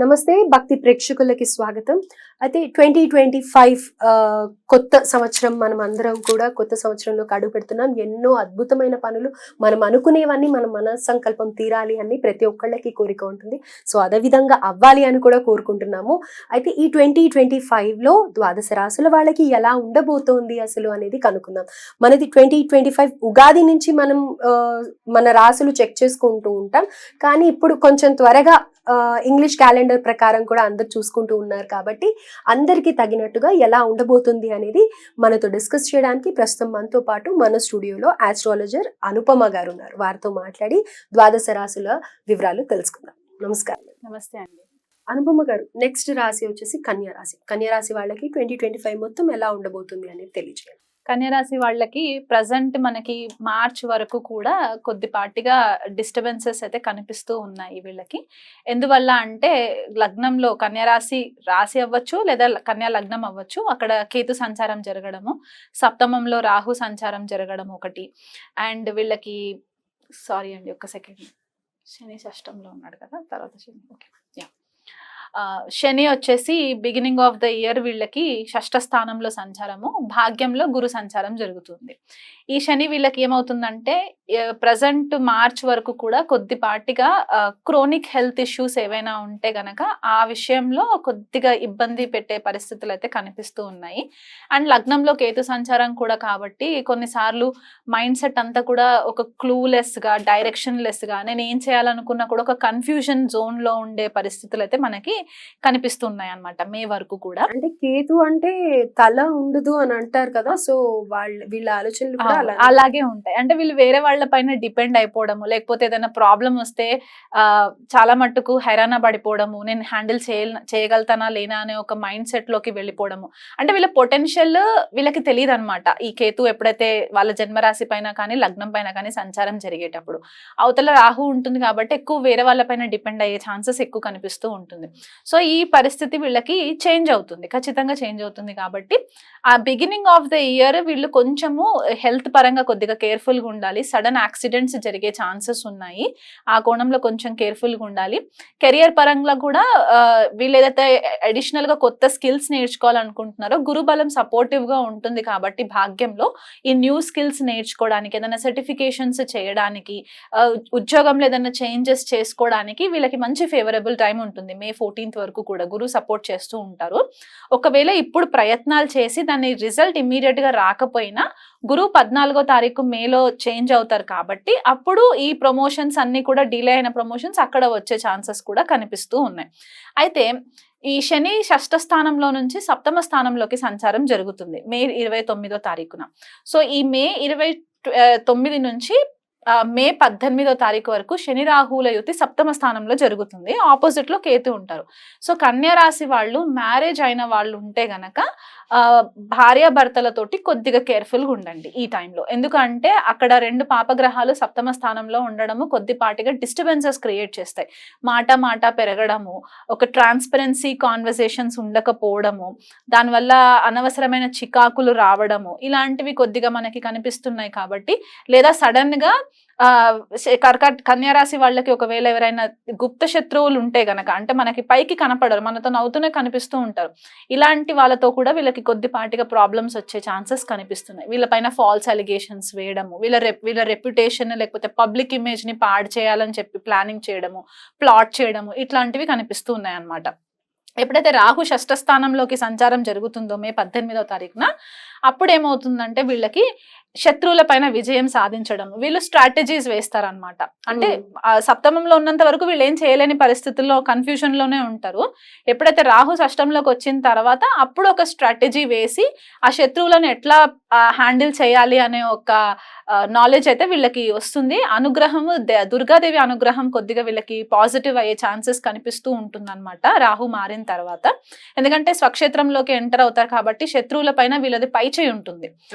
నమస్తే భక్తి ప్రేక్షకులకి స్వాగతం. అయితే 2025 కొత్త సంవత్సరం, మనం అందరం కూడా కొత్త సంవత్సరంలోకి అడుగు పెడుతున్నాం. ఎన్నో అద్భుతమైన పనులు, మనం అనుకునేవన్నీ మన మన సంకల్పం తీరాలి అని ప్రతి ఒక్కళ్ళకి కోరిక ఉంటుంది. సో అదే విధంగా అవ్వాలి అని కూడా కోరుకుంటున్నాము. అయితే ఈ 2025లో ద్వాదశ రాశుల వాళ్ళకి ఎలా ఉండబోతోంది అసలు అనేది కనుక్కుందాం. మనది 2025 ఉగాది నుంచి మనం మన రాశులు చెక్ చేసుకుంటూ ఉంటాం. కానీ ఇప్పుడు కొంచెం త్వరగా ఇంగ్లీష్ క్యాలెండర్ ప్రకారం కూడా అందరు చూసుకుంటూ ఉన్నారు కాబట్టి అందరికి తగినట్టుగా ఎలా ఉండబోతుంది అనేది మనతో డిస్కస్ చేయడానికి ప్రస్తుతం మనతో పాటు మన స్టూడియోలో ఆస్ట్రాలజర్ అనుపమ గారు ఉన్నారు. వారితో మాట్లాడి ద్వాదశ రాశుల వివరాలు తెలుసుకుందాం. నమస్కారం. నమస్తే అండి. అనుపమ గారు, నెక్స్ట్ రాశి వచ్చేసి కన్యా రాశి. కన్యా రాశి వాళ్ళకి 2025 మొత్తం ఎలా ఉండబోతుంది అనేది తెలియజేయండి. కన్యరాశి వాళ్ళకి ప్రజెంట్ మనకి మార్చ్ వరకు కూడా కొద్దిపాటిగా డిస్టర్బెన్సెస్ అయితే కనిపిస్తూ ఉన్నాయి వీళ్ళకి. ఎందువల్ల అంటే లగ్నంలో కన్యరాశి రాశి అవ్వచ్చు లేదా కన్యా లగ్నం అవ్వచ్చు, అక్కడ కేతు సంచారం జరగడము, సప్తమంలో రాహు సంచారం జరగడం ఒకటి. అండ్ వీళ్ళకి సారీ అండి ఒక్క సెకండ్, శని షష్టంలో ఉన్నాడు కదా, తర్వాత శని ఓకే యా శని వచ్చేసి బిగినింగ్ ఆఫ్ ద ఇయర్ వీళ్ళకి షష్ఠ స్థానంలో సంచారము, భాగ్యంలో గురు సంచారం జరుగుతుంది. ఈ శని వీళ్ళకి ఏమవుతుందంటే ప్రజెంట్ మార్చ్ వరకు కూడా కొద్దిపాటిగా క్రోనిక్ హెల్త్ ఇష్యూస్ ఏవైనా ఉంటే గనక ఆ విషయంలో కొద్దిగా ఇబ్బంది పెట్టే పరిస్థితులు అయితే కనిపిస్తూ ఉన్నాయి. అండ్ లగ్నంలో కేతు సంచారం కూడా కాబట్టి కొన్నిసార్లు మైండ్ సెట్ అంతా కూడా ఒక క్లూలెస్గా, డైరెక్షన్లెస్గా, నేను ఏం చేయాలనుకున్నా కూడా ఒక కన్ఫ్యూజన్ జోన్లో ఉండే పరిస్థితులు అయితే మనకి కనిపిస్తున్నాయి అన్నమాట మే వరకు కూడా. అంటే కేతు అంటే తల ఉండదు అని అంటారు కదా, సో వీళ్ళ ఆలోచనలు కూడా అలాగే ఉంటాయి. అంటే వీళ్ళు వేరే వాళ్ళ పైన డిపెండ్ అయిపోవడము, లేకపోతే ఏదైనా ప్రాబ్లం వస్తే చాలా మట్టుకు హైరాణ పడిపోవడము, నేను హ్యాండిల్ చేయగలుగుతానా లేనా అనే ఒక మైండ్ సెట్ లోకి వెళ్ళిపోవడము. అంటే వీళ్ళ పొటెన్షియల్ వీళ్ళకి తెలియదు అనమాట. ఈ కేతు ఎప్పుడైతే వాళ్ళ జన్మరాశి పైన కానీ లగ్నం పైన కానీ సంచారం జరిగేటప్పుడు అవతల రాహు ఉంటుంది కాబట్టి ఎక్కువ వేరే వాళ్ళ పైన డిపెండ్ అయ్యే ఛాన్సెస్ ఎక్కువ కనిపిస్తూ ఉంటుంది. సో ఈ పరిస్థితి వీళ్ళకి చేంజ్ అవుతుంది, ఖచ్చితంగా చేంజ్ అవుతుంది. కాబట్టి ఆ బిగినింగ్ ఆఫ్ ద ఇయర్ వీళ్ళు కొంచెము హెల్త్ పరంగా కొద్దిగా కేర్ఫుల్గా ఉండాలి. సడన్ యాక్సిడెంట్స్ జరిగే ఛాన్సెస్ ఉన్నాయి, ఆ కోణంలో కొంచెం కేర్ఫుల్గా ఉండాలి. కెరియర్ పరంగా కూడా వీళ్ళు ఏదైతే అడిషనల్గా కొత్త స్కిల్స్ నేర్చుకోవాలనుకుంటున్నారో గురుబలం సపోర్టివ్గా ఉంటుంది కాబట్టి భాగ్యంలో ఈ న్యూ స్కిల్స్ నేర్చుకోవడానికి, ఏదైనా సర్టిఫికేషన్స్ చేయడానికి, ఉద్యోగంలో ఏదైనా చేంజెస్ చేసుకోవడానికి వీళ్ళకి మంచి ఫేవరబుల్ టైం ఉంటుంది. మే 14th వరకు కూడా గురు సపోర్ట్ చేస్తూ ఉంటారు. ఒకవేళ ఇప్పుడు ప్రయత్నాలు చేసి దాని రిజల్ట్ ఇమ్మీడియట్ గా రాకపోయినా గురు 14వ తారీఖు మేలో చేంజ్ అవుతారు కాబట్టి అప్పుడు ఈ ప్రమోషన్స్ అన్ని కూడా డిలే అయిన ప్రమోషన్స్ అక్కడ వచ్చే ఛాన్సెస్ కూడా కనిపిస్తూ ఉన్నాయి. అయితే ఈ శని షష్ఠ స్థానంలో నుంచి సప్తమ స్థానంలోకి సంచారం జరుగుతుంది మే 29వ తారీఖున. సో ఈ మే 29 నుంచి మే 18వ తారీఖు వరకు శని రాహుల యుతి సప్తమ స్థానంలో జరుగుతుంది, ఆపోజిట్ లో కేతు ఉంటారు. సో కన్యా రాశి వాళ్ళు మ్యారేజ్ అయిన వాళ్ళు ఉంటే గనక భార్యాభర్తలతోటి కొద్దిగా కేర్ఫుల్గా ఉండండి ఈ టైంలో. ఎందుకంటే అక్కడ రెండు పాపగ్రహాలు సప్తమ స్థానంలో ఉండడము కొద్దిపాటిగా డిస్టర్బెన్సెస్ క్రియేట్ చేస్తాయి. మాట పెరగడము, ఒక ట్రాన్స్పరెన్సీ కాన్వర్సేషన్స్ ఉండకపోవడము, దానివల్ల అనవసరమైన చికాకులు రావడము, ఇలాంటివి కొద్దిగా మనకి కనిపిస్తున్నాయి. కాబట్టి లేదా సడన్ గా కన్యారాశి వాళ్ళకి ఒకవేళ ఎవరైనా గుప్త శత్రువులు ఉంటే గనక, అంటే మనకి పైకి కనపడరు, మనతో నవ్వుతూనే కనిపిస్తూ ఉంటారు, ఇలాంటి వాళ్ళతో కూడా వీళ్ళకి కొద్దిపాటిగా ప్రాబ్లమ్స్ వచ్చే ఛాన్సెస్ కనిపిస్తున్నాయి. వీళ్ళపైన ఫాల్స్ అలిగేషన్స్ వేయడము, వీళ్ళ రెప్యుటేషన్ లేకపోతే పబ్లిక్ ఇమేజ్ ని పాడు చేయాలని చెప్పి ప్లానింగ్ చేయడము, ప్లాట్ చేయడము, ఇట్లాంటివి కనిపిస్తూ ఉన్నాయి అన్నమాట. ఎప్పుడైతే రాహు షష్ఠ స్థానంలోకి సంచారం జరుగుతుందో మే 18వ తారీఖున అప్పుడు ఏమవుతుందంటే వీళ్ళకి శత్రువుల పైన విజయం సాధించడం, వీళ్ళు స్ట్రాటజీస్ వేస్తారనమాట. అంటే సప్తమంలో ఉన్నంత వరకు వీళ్ళు ఏం చేయలేని పరిస్థితుల్లో కన్ఫ్యూజన్ లోనే ఉంటారు. ఎప్పుడైతే రాహు షష్టంలోకి వచ్చిన తర్వాత అప్పుడు ఒక స్ట్రాటజీ వేసి ఆ శత్రువులను ఎట్లా హ్యాండిల్ చేయాలి అనే ఒక నాలెడ్జ్ అయితే వీళ్ళకి వస్తుంది. అనుగ్రహము, దుర్గాదేవి అనుగ్రహం కొద్దిగా వీళ్ళకి పాజిటివ్ అయ్యే ఛాన్సెస్ కనిపిస్తూ ఉంటుంది అనమాట రాహు మారిన తర్వాత. ఎందుకంటే స్వక్షేత్రంలోకి ఎంటర్ అవుతారు కాబట్టి శత్రువుల పైన వీళ్ళది పై చేయి ఉంటుంది.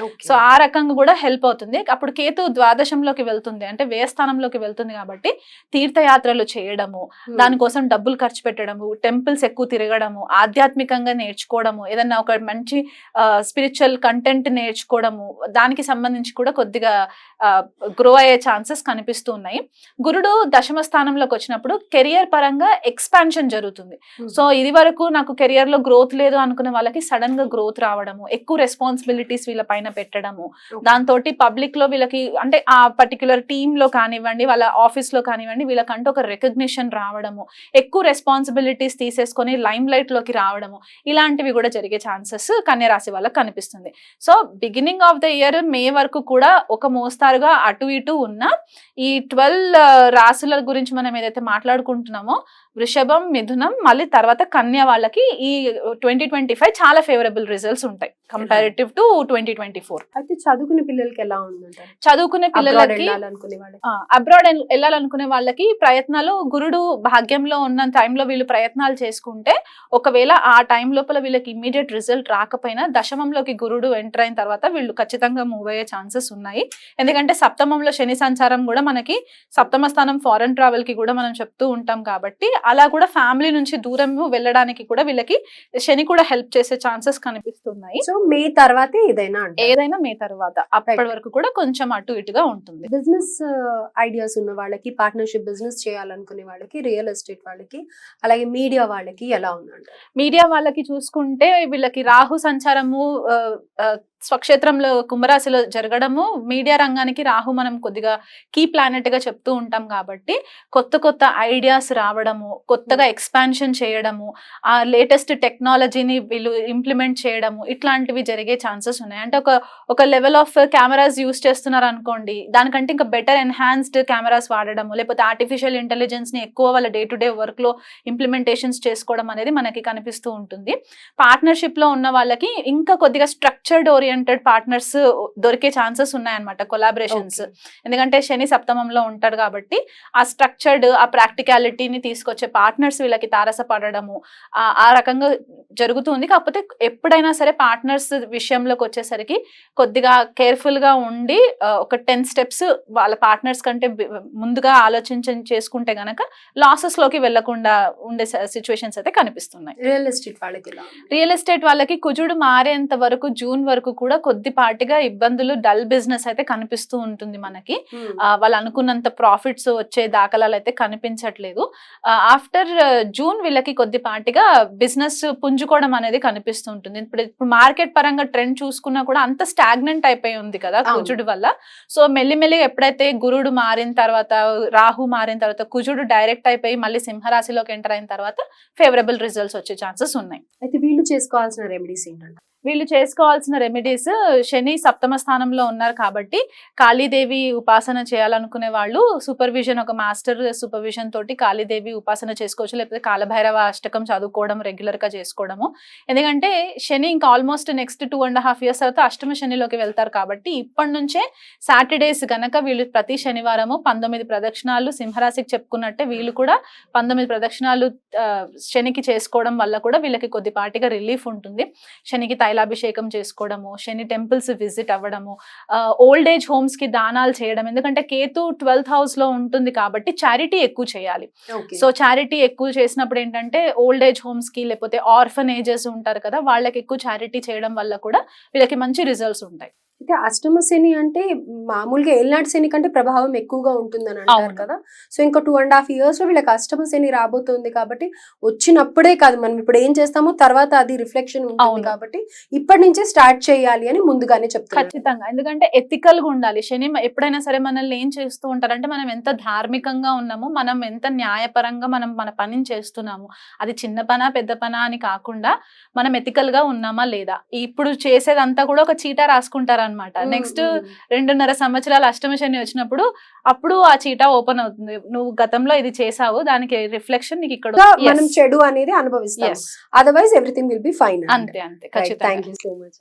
సో ఆ రకంగా కూడా హెల్ప్ అవుతుంది. అప్పుడు కేతు ద్వాదశంలోకి వెళ్తుంది, అంటే వ్యయస్థానంలోకి వెళ్తుంది కాబట్టి తీర్థయాత్రలు చేయడము, దానికోసం డబ్బులు ఖర్చు పెట్టడము, టెంపుల్స్ ఎక్కువ తిరగడము, ఆధ్యాత్మికంగా నేర్చుకోవడము, ఏదన్నా ఒక మంచి స్పిరిచువల్ కంటెంట్ నేర్చుకోవడము, దానికి సంబంధించి కూడా కొద్దిగా గ్రో అయ్యే ఛాన్సెస్ కనిపిస్తూ ఉన్నాయి. గురుడు దశమ స్థానంలోకి వచ్చినప్పుడు కెరియర్ పరంగా ఎక్స్పాన్షన్ జరుగుతుంది. సో ఇది వరకు నాకు కెరియర్ లో గ్రోత్ లేదు అనుకునే వాళ్ళకి సడన్ గా గ్రోత్ రావడము, ఎక్కువ రెస్పాన్సిబిలిటీస్ వీళ్ళ పైన పెట్టడము, దాంతో పబ్లిక్ లో వీళ్ళకి అంటే ఆ పర్టికులర్ టీమ్ లో కానివ్వండి, వాళ్ళ ఆఫీస్ లో కానివ్వండి, వీళ్ళకంటూ ఒక రికగ్నిషన్ రావడము, ఎక్కువ రెస్పాన్సిబిలిటీస్ తీసేసుకొని లైమ్ లైట్ లోకి రావడము, ఇలాంటివి కూడా జరిగే ఛాన్సెస్ కన్య రాశి వాళ్ళకి కనిపిస్తుంది. So beginning of the year May వరకు కూడా ఒక మోస్తారుగా అటు ఇటు ఉన్న ఈ 12 రాశుల గురించి మనం ఏదైతే మాట్లాడుకుంటున్నామో, వృషభం, మిథునం, మళ్ళీ తర్వాత కన్య వాళ్ళకి ఈ 2025 చాలా ఫేవరబుల్ రిజల్ట్స్ ఉంటాయి కంపారిటివ్ టు 2024. అయితే చదువుకునే పిల్లలకి ఎలా ఉందంటారు? చదువుకునే పిల్లలకి అబ్రాడ్ వెళ్ళాలనుకునే వాళ్ళకి ప్రయత్నాలు, గురుడు భాగ్యంలో ఉన్న టైంలో వీళ్ళు ప్రయత్నాలు చేసుకుంటే ఒకవేళ ఆ టైం లోపల వీళ్ళకి ఇమ్మీడియట్ రిజల్ట్ రాకపోయినా దశమంలోకి గురుడు ఎంటర్ అయిన తర్వాత వీళ్ళు ఖచ్చితంగా మూవ్ అయ్యే ఛాన్సెస్ ఉన్నాయి. ఎందుకంటే సప్తమంలో శని సంచారం కూడా మనకి సప్తమ స్థానం ఫారెన్ ట్రావెల్ కి కూడా మనం చెప్తూ ఉంటాం కాబట్టి అలా కూడా ఫ్యామిలీ నుంచి దూరం వెళ్ళడానికి కూడా వీళ్ళకి శని కూడా హెల్ప్ చేసే ఛాన్సెస్ కనిపిస్తున్నాయి. సో మే తర్వాతే ఏదైనా మే తర్వాత అప్పటి వరకు కూడా కొంచెం అటు ఇటుగా ఉంటుంది. బిజినెస్ ఐడియాస్ ఉన్న వాళ్ళకి, పార్ట్నర్షిప్ బిజినెస్ చేయాలనుకునే వాళ్ళకి, రియల్ ఎస్టేట్ వాళ్ళకి, అలాగే మీడియా వాళ్ళకి ఎలా ఉందంట? మీడియా వాళ్ళకి చూసుకుంటే వీళ్ళకి రాహు సంచారము స్వక్షేత్రంలో కుంభరాశిలో జరగడము, మీడియా రంగానికి రాహు మనం కొద్దిగా కీ ప్లానెట్ గా చెప్తూ ఉంటాం కాబట్టి కొత్త కొత్త ఐడియాస్ రావడము, కొత్తగా ఎక్స్పాన్షన్ చేయడము, ఆ లేటెస్ట్ టెక్నాలజీని వీళ్ళు ఇంప్లిమెంట్ చేయడము, ఇట్లాంటివి జరిగే ఛాన్సెస్ ఉన్నాయి. అంటే ఒక లెవెల్ ఆఫ్ కెమెరాస్ యూస్ చేస్తున్నారు అనుకోండి, దానికంటే ఇంకా బెటర్ ఎన్హాన్స్డ్ కెమెరాస్ వాడడము, లేకపోతే ఆర్టిఫిషియల్ ఇంటెలిజెన్స్ ని ఎక్కువ వాళ్ళ డే టు డే వర్క్ లో ఇంప్లిమెంటేషన్స్ చేసుకోవడం అనేది మనకి కనిపిస్తూ ఉంటుంది. పార్ట్నర్షిప్ లో ఉన్న వాళ్ళకి ఇంకా కొద్దిగా స్ట్రక్చర్డ్ ఓరియంటెడ్ పార్ట్నర్స్ దొరికే ఛాన్సెస్ ఉన్నాయన్నమాట, కొలాబరేషన్స్. ఎందుకంటే శని సప్తమంలో ఉంటాడు కాబట్టి ఆ స్ట్రక్చర్డ్, ఆ ప్రాక్టికాలిటీని తీసుకొచ్చే పార్ట్నర్స్ వీళ్ళకి తారసపడము ఆ రకంగా జరుగుతుంది. కాకపోతే ఎప్పుడైనా సరే పార్ట్నర్స్ విషయంలోకి వచ్చేసరికి కొద్దిగా కేర్ఫుల్ గా ఉండి ఒక 10 steps వాళ్ళ పార్ట్నర్స్ కంటే ముందుగా చేసుకుంటే గనక లాసెస్ లోకి వెళ్లకుండా ఉండే సిచ్యువేషన్స్ అయితే కనిపిస్తున్నాయి. రియల్ ఎస్టేట్ వాళ్ళకి కుజుడు మారేంత వరకు జూన్ వరకు కూడా కొద్దిపాటిగా ఇబ్బందులు, డల్ బిజినెస్ అయితే కనిపిస్తూ ఉంటుంది మనకి. వాళ్ళు అనుకున్నంత ప్రాఫిట్స్ వచ్చే దాఖలాలు అయితే కనిపించట్లేదు. ఆఫ్టర్ జూన్ వీళ్ళకి కొద్దిపాటిగా బిజినెస్ పుంజుకోవడం అనేది కనిపిస్తూ ఉంటుంది. ఇప్పుడు మార్కెట్ పరంగా ట్రెండ్ చూసుకున్నా కూడా అంత స్టాగ్నెంట్ అయిపోయి ఉంది కదా కుజుడు వల్ల. సో మెల్లిమెల్లిగా ఎప్పుడైతే గురుడు మారిన తర్వాత, రాహు మారిన తర్వాత, కుజుడు డైరెక్ట్ అయిపోయి మళ్ళీ సింహరాశిలోకి ఎంటర్ అయిన తర్వాత ఫేవరబుల్ రిజల్ట్స్ వచ్చే ఛాన్సెస్ ఉన్నాయి. అయితే వీళ్ళు చేసుకోవాల్సిన రెమెడీస్ ఏంటంటే? వీళ్ళు చేసుకోవాల్సిన రెమెడీస్, శని సప్తమ స్థానంలో ఉన్నారు కాబట్టి కాళీదేవి ఉపాసన చేయాలనుకునే వాళ్ళు సూపర్విజన్, ఒక మాస్టర్ సూపర్విజన్ తోటి కాళీదేవి ఉపాసన చేసుకోవచ్చు, లేకపోతే కాలభైరవ అష్టకం చదువుకోవడం రెగ్యులర్ గా చేసుకోవడము. ఎందుకంటే శని ఇంకా ఆల్మోస్ట్ నెక్స్ట్ 2.5 years తర్వాత అష్టమ శనిలోకి వెళ్తారు కాబట్టి ఇప్పటి నుంచే సాటర్డేస్ గనక వీళ్ళు ప్రతి శనివారము 19 ప్రదక్షిణాలు, సింహరాశికి చెప్పుకున్నట్టే వీళ్ళు కూడా 19 ప్రదక్షిణాలు శనికి చేసుకోవడం వల్ల కూడా వీళ్ళకి కొద్దిపాటిగా రిలీఫ్ ఉంటుంది. శనికి తైలాభిషేకం చేసుకోవడము, శని టెంపుల్స్ విజిట్ అవ్వడము, ఓల్డ్ ఏజ్ హోమ్స్ కి దానాలు చేయడం. ఎందుకంటే కేతు 12th house లో ఉంటుంది కాబట్టి చారిటీ ఎక్కువ చేయాలి. సో చారిటీ ఎక్కువ చేసినప్పుడు ఏంటంటే ఓల్డ్ ఏజ్ హోమ్స్ కి, లేకపోతే ఆర్ఫనేజెస్ ఉంటారు కదా, వాళ్ళకి ఎక్కువ చారిటీ చేయడం వల్ల కూడా వీళ్ళకి మంచి రిజల్ట్స్ ఉంటాయి. అయితే అష్టమ శని అంటే మామూలుగా ఏళ్ళనాటి శని కంటే ప్రభావం ఎక్కువగా ఉంటుందని అంటారు కదా. సో ఇంకా 2.5 years లో వీళ్ళకి అష్టమ శని రాబోతుంది కాబట్టి వచ్చినప్పుడే కాదు, మనం ఇప్పుడు ఏం చేస్తామో తర్వాత అది రిఫ్లెక్షన్ ఉంటుంది కాబట్టి ఇప్పటి నుంచే స్టార్ట్ చేయాలి అని ముందుగానే చెప్తారు. ఖచ్చితంగా, ఎందుకంటే ఎథికల్ గా ఉండాలి. శని ఎప్పుడైనా సరే మనల్ని ఏం చేస్తూ ఉంటారంటే, మనం ఎంత ధార్మికంగా ఉన్నామో, మనం ఎంత న్యాయపరంగా మనం మన పనిని చేస్తున్నాము, అది చిన్న పనా పెద్ద పనా అని కాకుండా మనం ఎథికల్ గా ఉన్నామా లేదా. ఇప్పుడు చేసేదంతా కూడా ఒక చీటా రాసుకుంటారు అనమాట. నెక్స్ట్ 2.5 సంవత్సరాలు అష్టమ శని వచ్చినప్పుడు అప్పుడు ఆ చీటా ఓపెన్ అవుతుంది. నువ్వు గతంలో ఇది చేసావు, దానికి రిఫ్లెక్షన్ నీకు ఇక్కడ మనం చెడు అనేది అనుభవిస్తాం. Otherwise everything will be fine. అంతే ఖచ్చితంగా. Thank you so much.